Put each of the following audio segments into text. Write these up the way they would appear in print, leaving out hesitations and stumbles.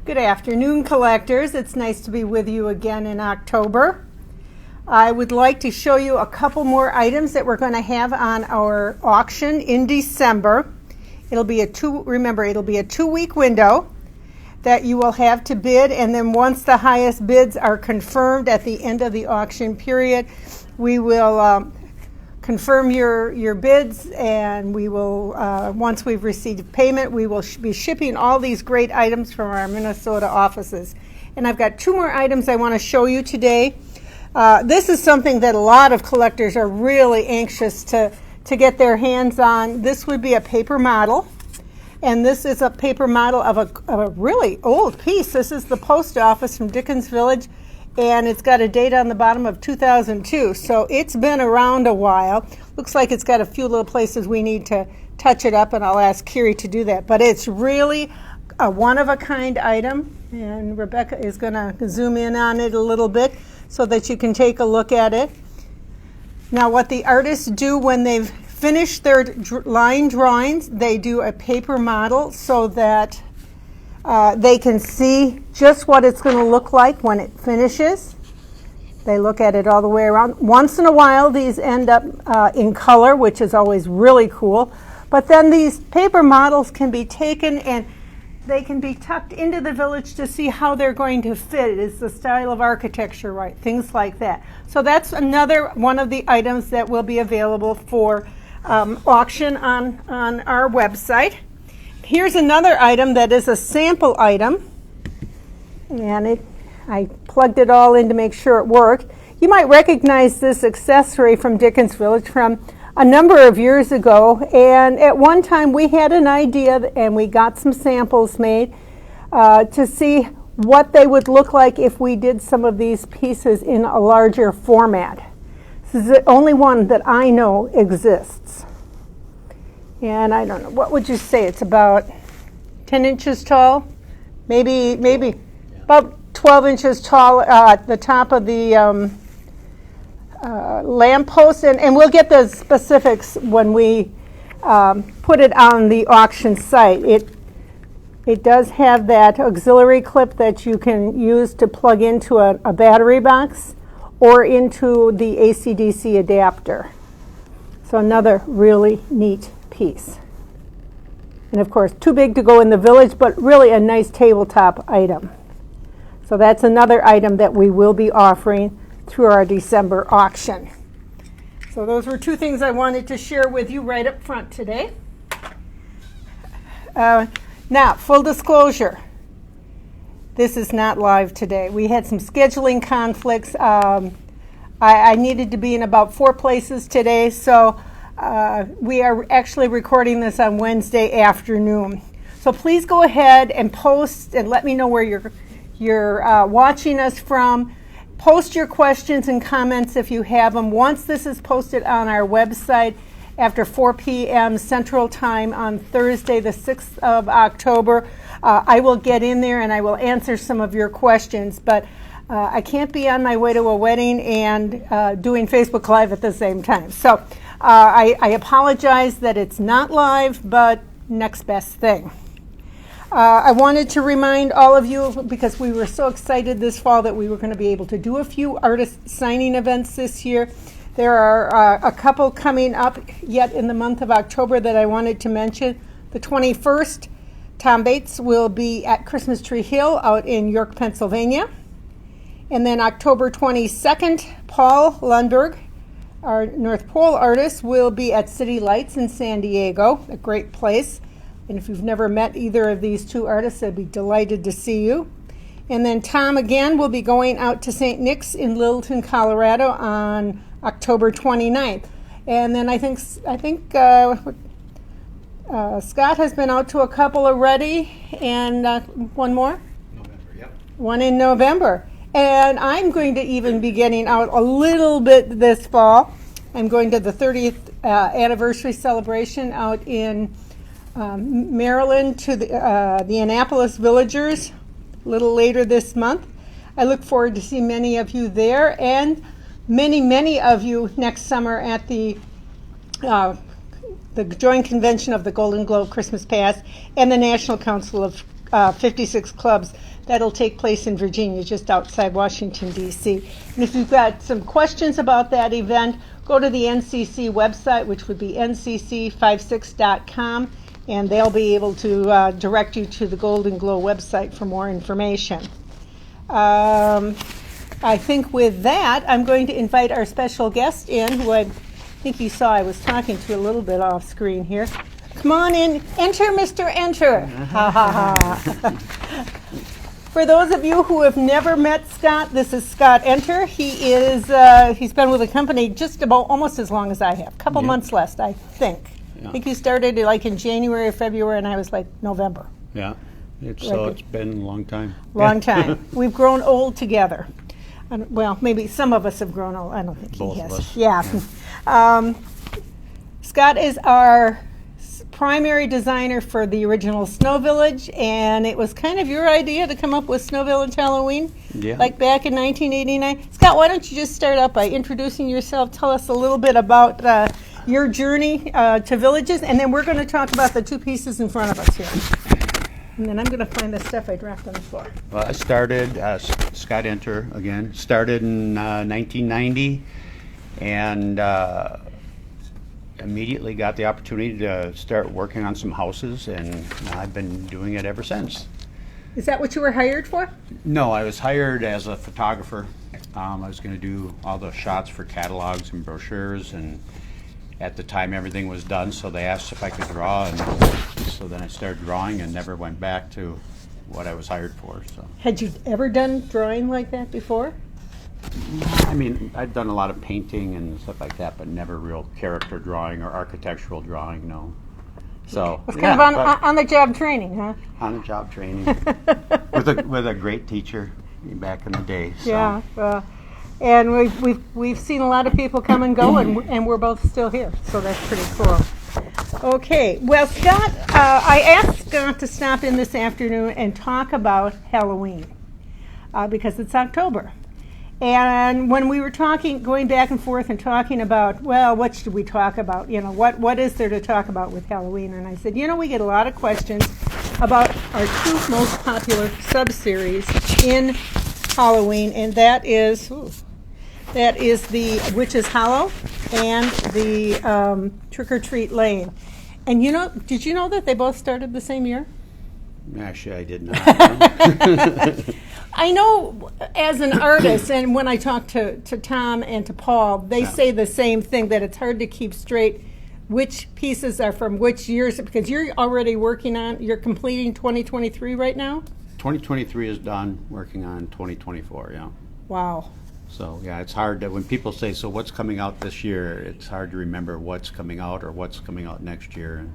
Good afternoon, collectors. It's nice to be with you again in October. I would like to show you a couple more items that we're going to have on our auction in December. It'll be a 2-week window that you will have to bid, and then once the highest bids are confirmed at the end of the auction period, we will confirm your bids, and we will, once we've received payment, we will be shipping all these great items from our Minnesota offices. And I've got two more items I want to show you today. This is something that a lot of collectors are really anxious to get their hands on. This would be a paper model, and this is a paper model of a really old piece. This is the post office from Dickens Village, and it's got a date on the bottom of 2002, so it's been around a while. Looks like it's got a few little places we need to touch it up, and I'll ask Kiri to do that. But it's really a one-of-a-kind item, and Rebecca is going to zoom in on it a little bit so that you can take a look at it. Now, what the artists do when they've finished their line drawings, they do a paper model so that they can see just what it's going to look like when it finishes. They look at it all the way around. Once in a while, these end up in color, which is always really cool. But then these paper models can be taken and they can be tucked into the village to see how they're going to fit. Is the style of architecture right? Things like that. So that's another one of the items that will be available for auction on our website. Here's another item that is a sample item, and I plugged it all in to make sure it worked. You might recognize this accessory from Dickens Village from a number of years ago, and at one time we had an idea and we got some samples made to see what they would look like if we did some of these pieces in a larger format. This is the only one that I know exists. And I don't know, what would you say? It's about 10 inches tall, maybe about 12 inches tall at the top of the lamppost. And we'll get the specifics when we put it on the auction site. It does have that auxiliary clip that you can use to plug into a battery box or into the AC/DC adapter. So another really neat piece. And of course, too big to go in the village, but really a nice tabletop item. So that's another item that we will be offering through our December auction. So those were two things I wanted to share with you right up front today. Now, full disclosure, this is not live today. We had some scheduling conflicts. I needed to be in about 4 places today, so we are actually recording this on Wednesday afternoon. So please go ahead and post and let me know where you're watching us from. Post your questions and comments if you have them. Once this is posted on our website after 4 p.m. Central Time on Thursday, the 6th of October, I will get in there and I will answer some of your questions. But I can't be on my way to a wedding and doing Facebook Live at the same time. So I apologize that it's not live, but next best thing. I wanted to remind all of you, because we were so excited this fall that we were going to be able to do a few artist signing events this year. There are a couple coming up yet in the month of October that I wanted to mention. The 21st, Tom Bates will be at Christmas Tree Hill out in York, Pennsylvania. And then October 22nd, Paul Lundberg, our North Pole artist, will be at City Lights in San Diego, a great place. And if you've never met either of these two artists, I'd be delighted to see you. And then Tom again will be going out to St. Nick's in Littleton, Colorado on October 29th. And then I think Scott has been out to a couple already, and one more? November, yep. One in November. And I'm going to even be getting out a little bit this fall. I'm going to the 30th anniversary celebration out in Maryland to the Annapolis Villagers a little later this month. I look forward to see many of you there, and many of you next summer at the Joint Convention of the Golden Globe Christmas Past and the National Council of 56 Clubs. That'll take place in Virginia, just outside Washington, D.C. And if you've got some questions about that event, go to the NCC website, which would be ncc56.com, and they'll be able to direct you to the Golden Glow website for more information. I think with that, I'm going to invite our special guest in, who I think you saw I was talking to a little bit off screen here. Come on in. Enter, Mr. Enter. Ha ha ha. For those of you who have never met Scott, this is Scott Enter. He is he's been with the company just about almost as long as I have. Couple months less, I think. Yeah. I think you started like in January or February, and I was like November. Yeah. It's been a long time. Long time. We've grown old together. Well, maybe some of us have grown old. I don't think Both he has. Of us. Yeah. Scott is our primary designer for the original Snow Village, and it was kind of your idea to come up with Snow Village Halloween, like back in 1989. Scott, why don't you just start out by introducing yourself? Tell us a little bit about your journey to villages, and then we're going to talk about the two pieces in front of us here. And then I'm going to find the stuff I dropped on the floor. Well, I started, Scott Enter again, started in 1990, and immediately got the opportunity to start working on some houses, and I've been doing it ever since. Is that what you were hired for? No, I was hired as a photographer. I was going to do all the shots for catalogs and brochures, and at the time everything was done, so they asked if I could draw, and so then I started drawing and never went back to what I was hired for. So. Had you ever done drawing like that before? I mean, I've done a lot of painting and stuff like that, but never real character drawing or architectural drawing, no. So it's kind of on the job training, huh? On the job training with a great teacher back in the day. So. Yeah, and we've seen a lot of people come and go, and we're both still here, so that's pretty cool. Okay, well, Scott, I asked Scott to stop in this afternoon and talk about Halloween because it's October. And when we were going back and forth and talking about, well, what should we talk about? You know, what is there to talk about with Halloween? And I said, we get a lot of questions about our two most popular sub-series in Halloween, and that is the Witch's Hollow and the Trick or Treat Lane. And did you know that they both started the same year? Actually, I did not. I know as an artist, and when I talk to Tom and to Paul, they say the same thing, that it's hard to keep straight which pieces are from which years, because you're already you're completing 2023 right now? 2023 is done, working on 2024, yeah. Wow. So, yeah, it's hard when people say, so what's coming out this year, it's hard to remember what's coming out or what's coming out next year.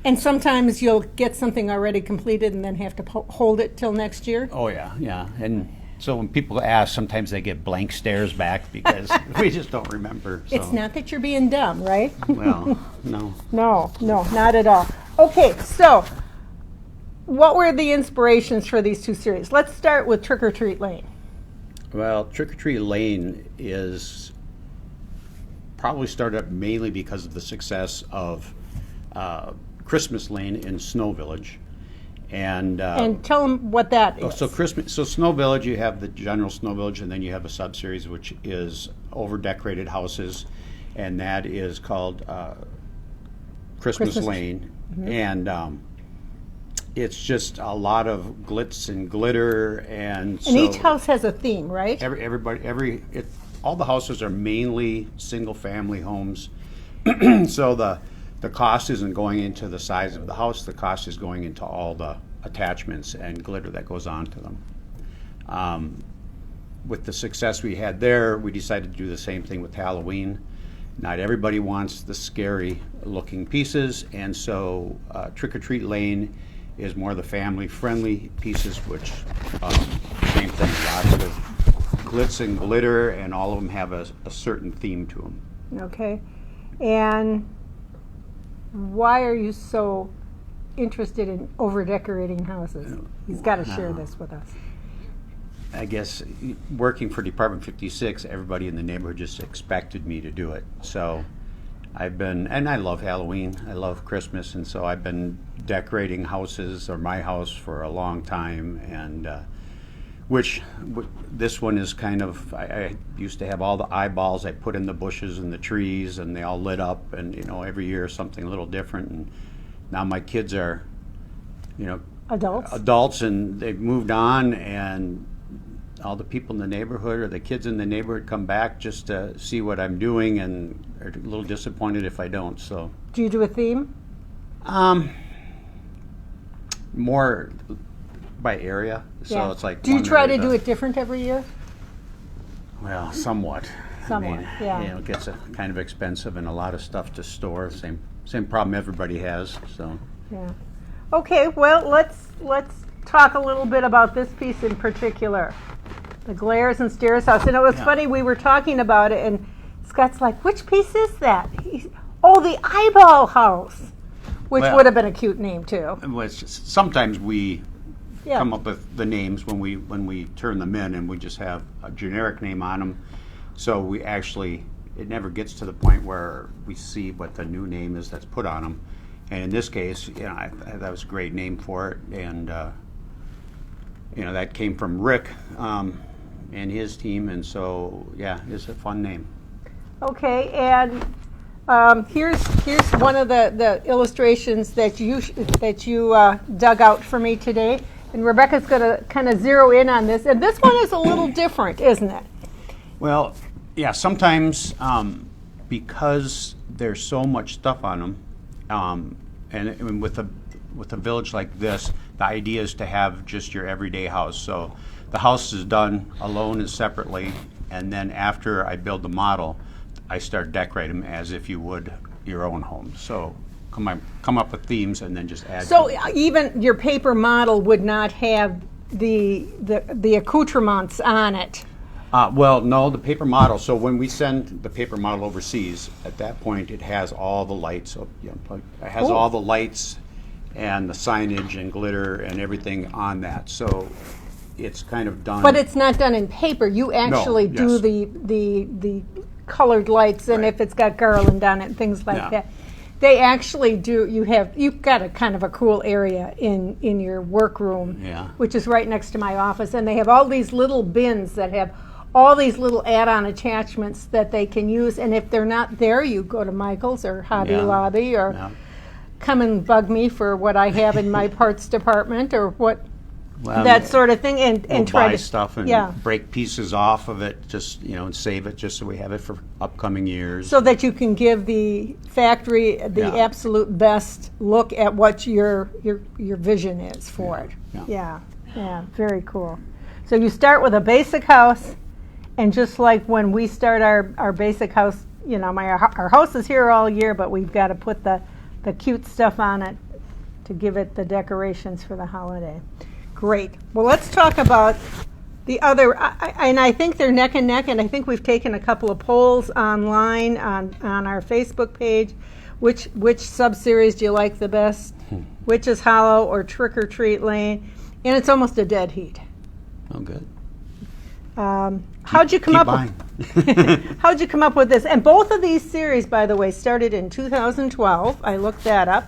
And sometimes you'll get something already completed and then have to hold it till next year? Oh, yeah. And so when people ask, sometimes they get blank stares back because we just don't remember. So. It's not that you're being dumb, right? Well, no. No, not at all. Okay, so what were the inspirations for these two series? Let's start with Trick or Treat Lane. Well, Trick or Treat Lane is probably started up mainly because of the success of Christmas Lane in Snow Village, and tell them what that is. So Snow Village, you have the general Snow Village, and then you have a sub-series which is over-decorated houses, and that is called Christmas Lane, and it's just a lot of glitz and glitter, and each house has a theme, right? All the houses are mainly single-family homes, so the cost isn't going into the size of the house. The cost is going into all the attachments and glitter that goes onto them. With the success we had there, we decided to do the same thing with Halloween. Not everybody wants the scary-looking pieces, and so Trick or Treat Lane is more the family-friendly pieces, which same thing, lots of glitz and glitter, and all of them have a certain theme to them. Okay, and why are you so interested in over-decorating houses? He's got to share this with us. I guess working for Department 56, everybody in the neighborhood just expected me to do it. So and I love Halloween, I love Christmas, and so I've been decorating houses, or my house, for a long time, and This one is kind of, I used to have all the eyeballs I put in the bushes and the trees, and they all lit up, and every year something a little different. And now my kids are, adults, and they've moved on, and all the people in the neighborhood or the kids in the neighborhood come back just to see what I'm doing, and are a little disappointed if I don't. So, do you do a theme? More by area. So Yeah. it's like. Do you one try to area do it different every year? Well, somewhat. Somewhat, yeah. It gets kind of expensive and a lot of stuff to store. Same problem everybody has. So. Yeah. Okay. Well, let's talk a little bit about this piece in particular, the Glares and Stairs house. And it was funny, we were talking about it, and Scott's like, "Which piece is that?" The Eyeball House, which would have been a cute name too. Sometimes we Yeah. come up with the names when we turn them in, and we just have a generic name on them. So it never gets to the point where we see what the new name is that's put on them. And in this case, that was a great name for it, and that came from Rick and his team, and so it's a fun name. Okay, and here's one of the illustrations that you dug out for me today, and Rebecca's going to kind of zero in on this. And this one is a little different, isn't it? Well, yeah. Sometimes because there's so much stuff on them, and with a village like this, the idea is to have just your everyday house. So the house is done alone and separately, and then after I build the model, I start decorating them as if you would your own home. So come up with themes and then just add. So even your paper model would not have the accoutrements on it. Well, no, the paper model. So when we send the paper model overseas, at that point it has all the lights. It has all the lights and the signage and glitter and everything on that. So it's kind of done. But it's not done in paper. You actually do yes. the colored lights, and Right. if it's got garland on it and things like Yeah. that. They actually do. You've got a kind of a cool area in your workroom, Yeah. which is right next to my office, and they have all these little bins that have all these little add-on attachments that they can use. And if they're not there, you go to Michael's or Hobby Yeah. Lobby or Yeah. come and bug me for what I have in my parts department or what Well, that sort of thing, and we'll try buy to stuff and yeah. break pieces off of it, just and save it, just so we have it for upcoming years. So that you can give the factory the Yeah. absolute best look at what your vision is for it. Yeah. Yeah, very cool. So you start with a basic house, and just like when we start our basic house, our house is here all year, but we've got to put the cute stuff on it to give it the decorations for the holiday. Great. Well, let's talk about the other, and I think they're neck and neck, and I think we've taken a couple of polls online on our Facebook page. Which sub-series do you like the best? Witch's Hollow or Trick or Treat Lane? And it's almost a dead heat. Oh, good. How'd you come Keep up buying. with How'd you come up with this? And both of these series, by the way, started in 2012. I looked that up.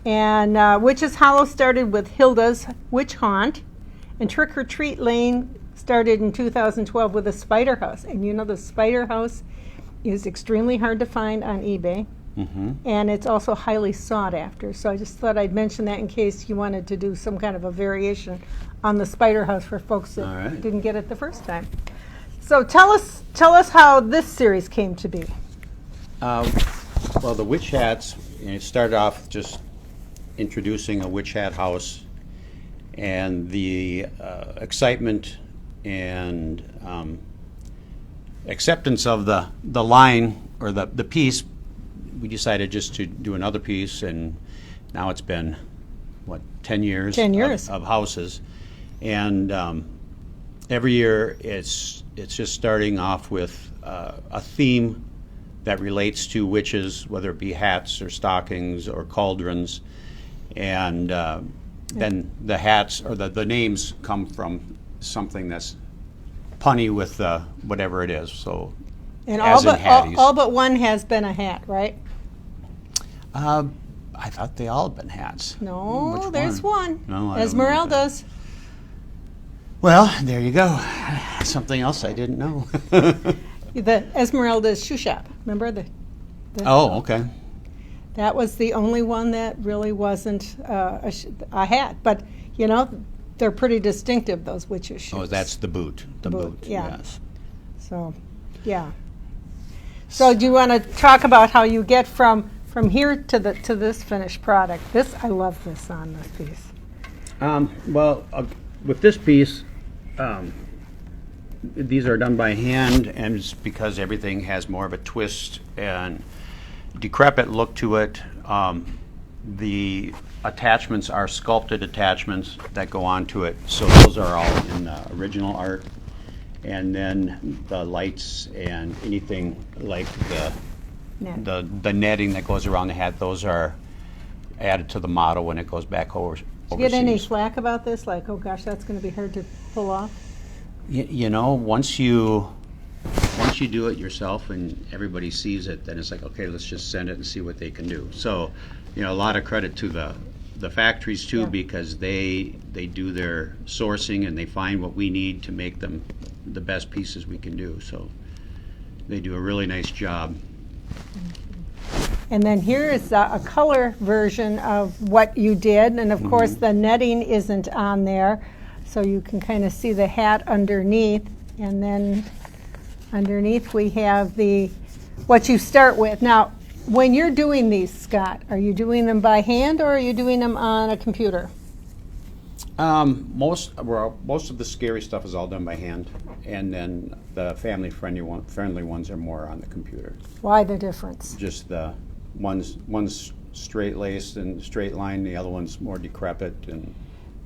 And Witch's Hollow started with Hilda's Witch Haunt, and Trick or Treat Lane started in 2012 with a Spider House. And the Spider House is extremely hard to find on eBay, and it's also highly sought after. So I just thought I'd mention that in case you wanted to do some kind of a variation on the Spider House for folks that All right. didn't get it the first time. So tell us how this series came to be. Well, the witch hats, it started off just introducing a witch hat house, and the excitement and acceptance of the line or the piece, we decided just to do another piece, and now it's been 10 years 10 years of houses, and every year it's just starting off with a theme that relates to witches, whether it be hats or stockings or cauldrons. And then the hats or the names come from something that's punny with whatever it is. So, And as in Hattie's. all but one has been a hat, right? I thought they all had been hats. No, Which there's one. No, I don't know Esmeralda's. Well, there you go. Something else I didn't know. The Esmeralda's shoe shop. Remember Oh, okay. that was the only one that really wasn't a hat. But you know, they're pretty distinctive, those witches' shoes. Oh, that's the boot. The boot. yeah. Yes. So, yeah. So, do you want to talk about how you get from here to this finished product? I love this on this piece. Well, with this piece, these are done by hand, and it's because everything has more of a twist and decrepit look to it. The attachments are sculpted attachments that go onto it, so those are all in the original art. And then the lights and anything like Net. the netting that goes around the hat, those are added to the model when it goes back overseas. Do you get any flack about this? Like, oh gosh, that's going to be hard to pull off? You know, once you do it yourself and everybody sees it, then it's like, okay, let's just send it and see what they can do. So, you know, a lot of credit to the factories too, Yeah. because they do their sourcing and they find what we need to make them the best pieces we can do. So they do a really nice job. And then here is a color version of what you did, and of course the netting isn't on there, so you can kind of see the hat underneath. And then underneath we have what you start with. Now, when you're doing these, Scott, are you doing them by hand or are you doing them on a computer? Most of the scary stuff is all done by hand, and then the friendly ones are more on the computer. Why the difference? Just the one's straight laced and straight line, the other one's more decrepit and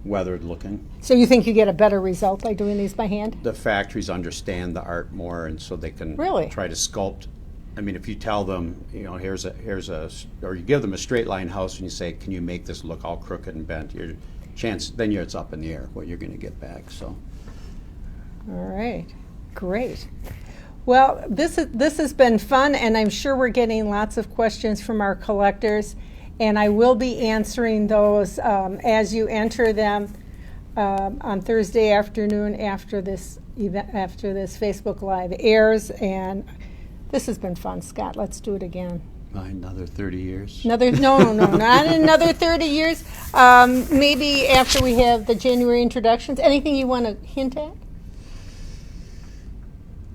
weathered looking. So you think you get a better result by doing these by hand? The factories understand the art more, and so they can Really? try to sculpt. I mean, if you tell them, you know, or you give them a straight line house and you say, can you make this look all crooked and bent? Your chance, then it's up in the air what you're going to get back. So. All right, great. Well, this has been fun, and I'm sure we're getting lots of questions from our collectors, and I will be answering those as you enter them on Thursday afternoon after this event, after this Facebook Live airs. And this has been fun, Scott. Let's do it again. Another 30 years. No, not another 30 years. Maybe after we have the January introductions. Anything you want to hint at?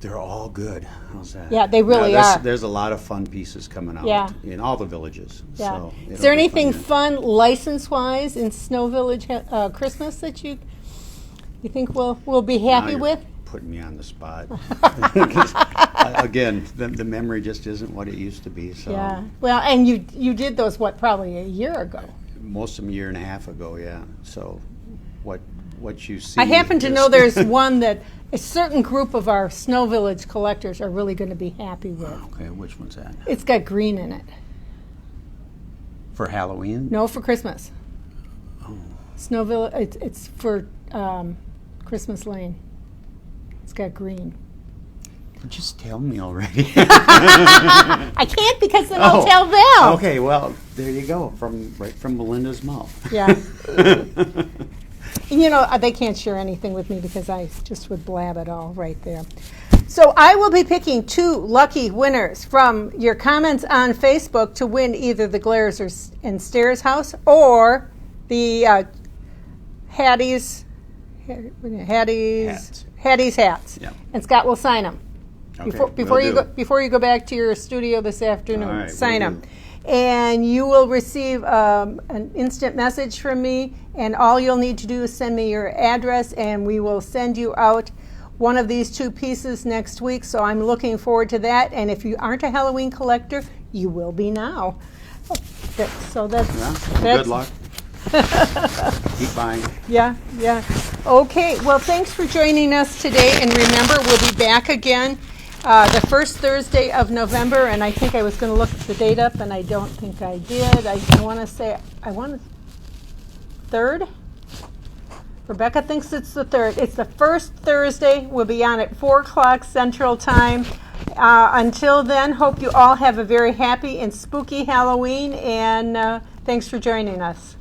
They're all good. How's that? Yeah, they really are. There's a lot of fun pieces coming out Yeah. in all the villages. Yeah. So Is there it'll be anything fun. fun license-wise in Snow Village Christmas that you think we'll be Now happy you're with? putting me on the spot. 'Cause, again, the memory just isn't what it used to be. So Yeah. Well, and you did those probably a year ago. most of them a year and a half ago. Yeah. So what you see? I happen to is- know there's one that a certain group of our Snow Village collectors are really going to be happy with. Okay, which one's that? It's got green in it. For Halloween? No, for Christmas. Oh. Snow Village. It's for Christmas Lane. It's got green. Just tell me already. I can't because then I'll tell them. Okay, well, there you go, right from Melinda's mouth. Yeah. You know, they can't share anything with me because I just would blab it all right there. So I will be picking 2 lucky winners from your comments on Facebook to win either the Glares and Stairs house or the Hattie's hats. Yeah. And Scott will sign them. Okay, Before you go back to your studio this afternoon, All right, sign will them. do. And you will receive an instant message from me, and all you'll need to do is send me your address, and we will send you out one of these 2 pieces next week. So I'm looking forward to that. And if you aren't a Halloween collector, you will be now. So that's Good luck. Keep buying. Yeah. Okay, well, thanks for joining us today. And remember, we'll be back again the first Thursday of November. And I think I was going to look the date up, and I don't think I did. I want to say, 3rd? Rebecca thinks it's the 3rd. It's the first Thursday. We'll be on at 4 o'clock Central Time. Until then, hope you all have a very happy and spooky Halloween. And thanks for joining us.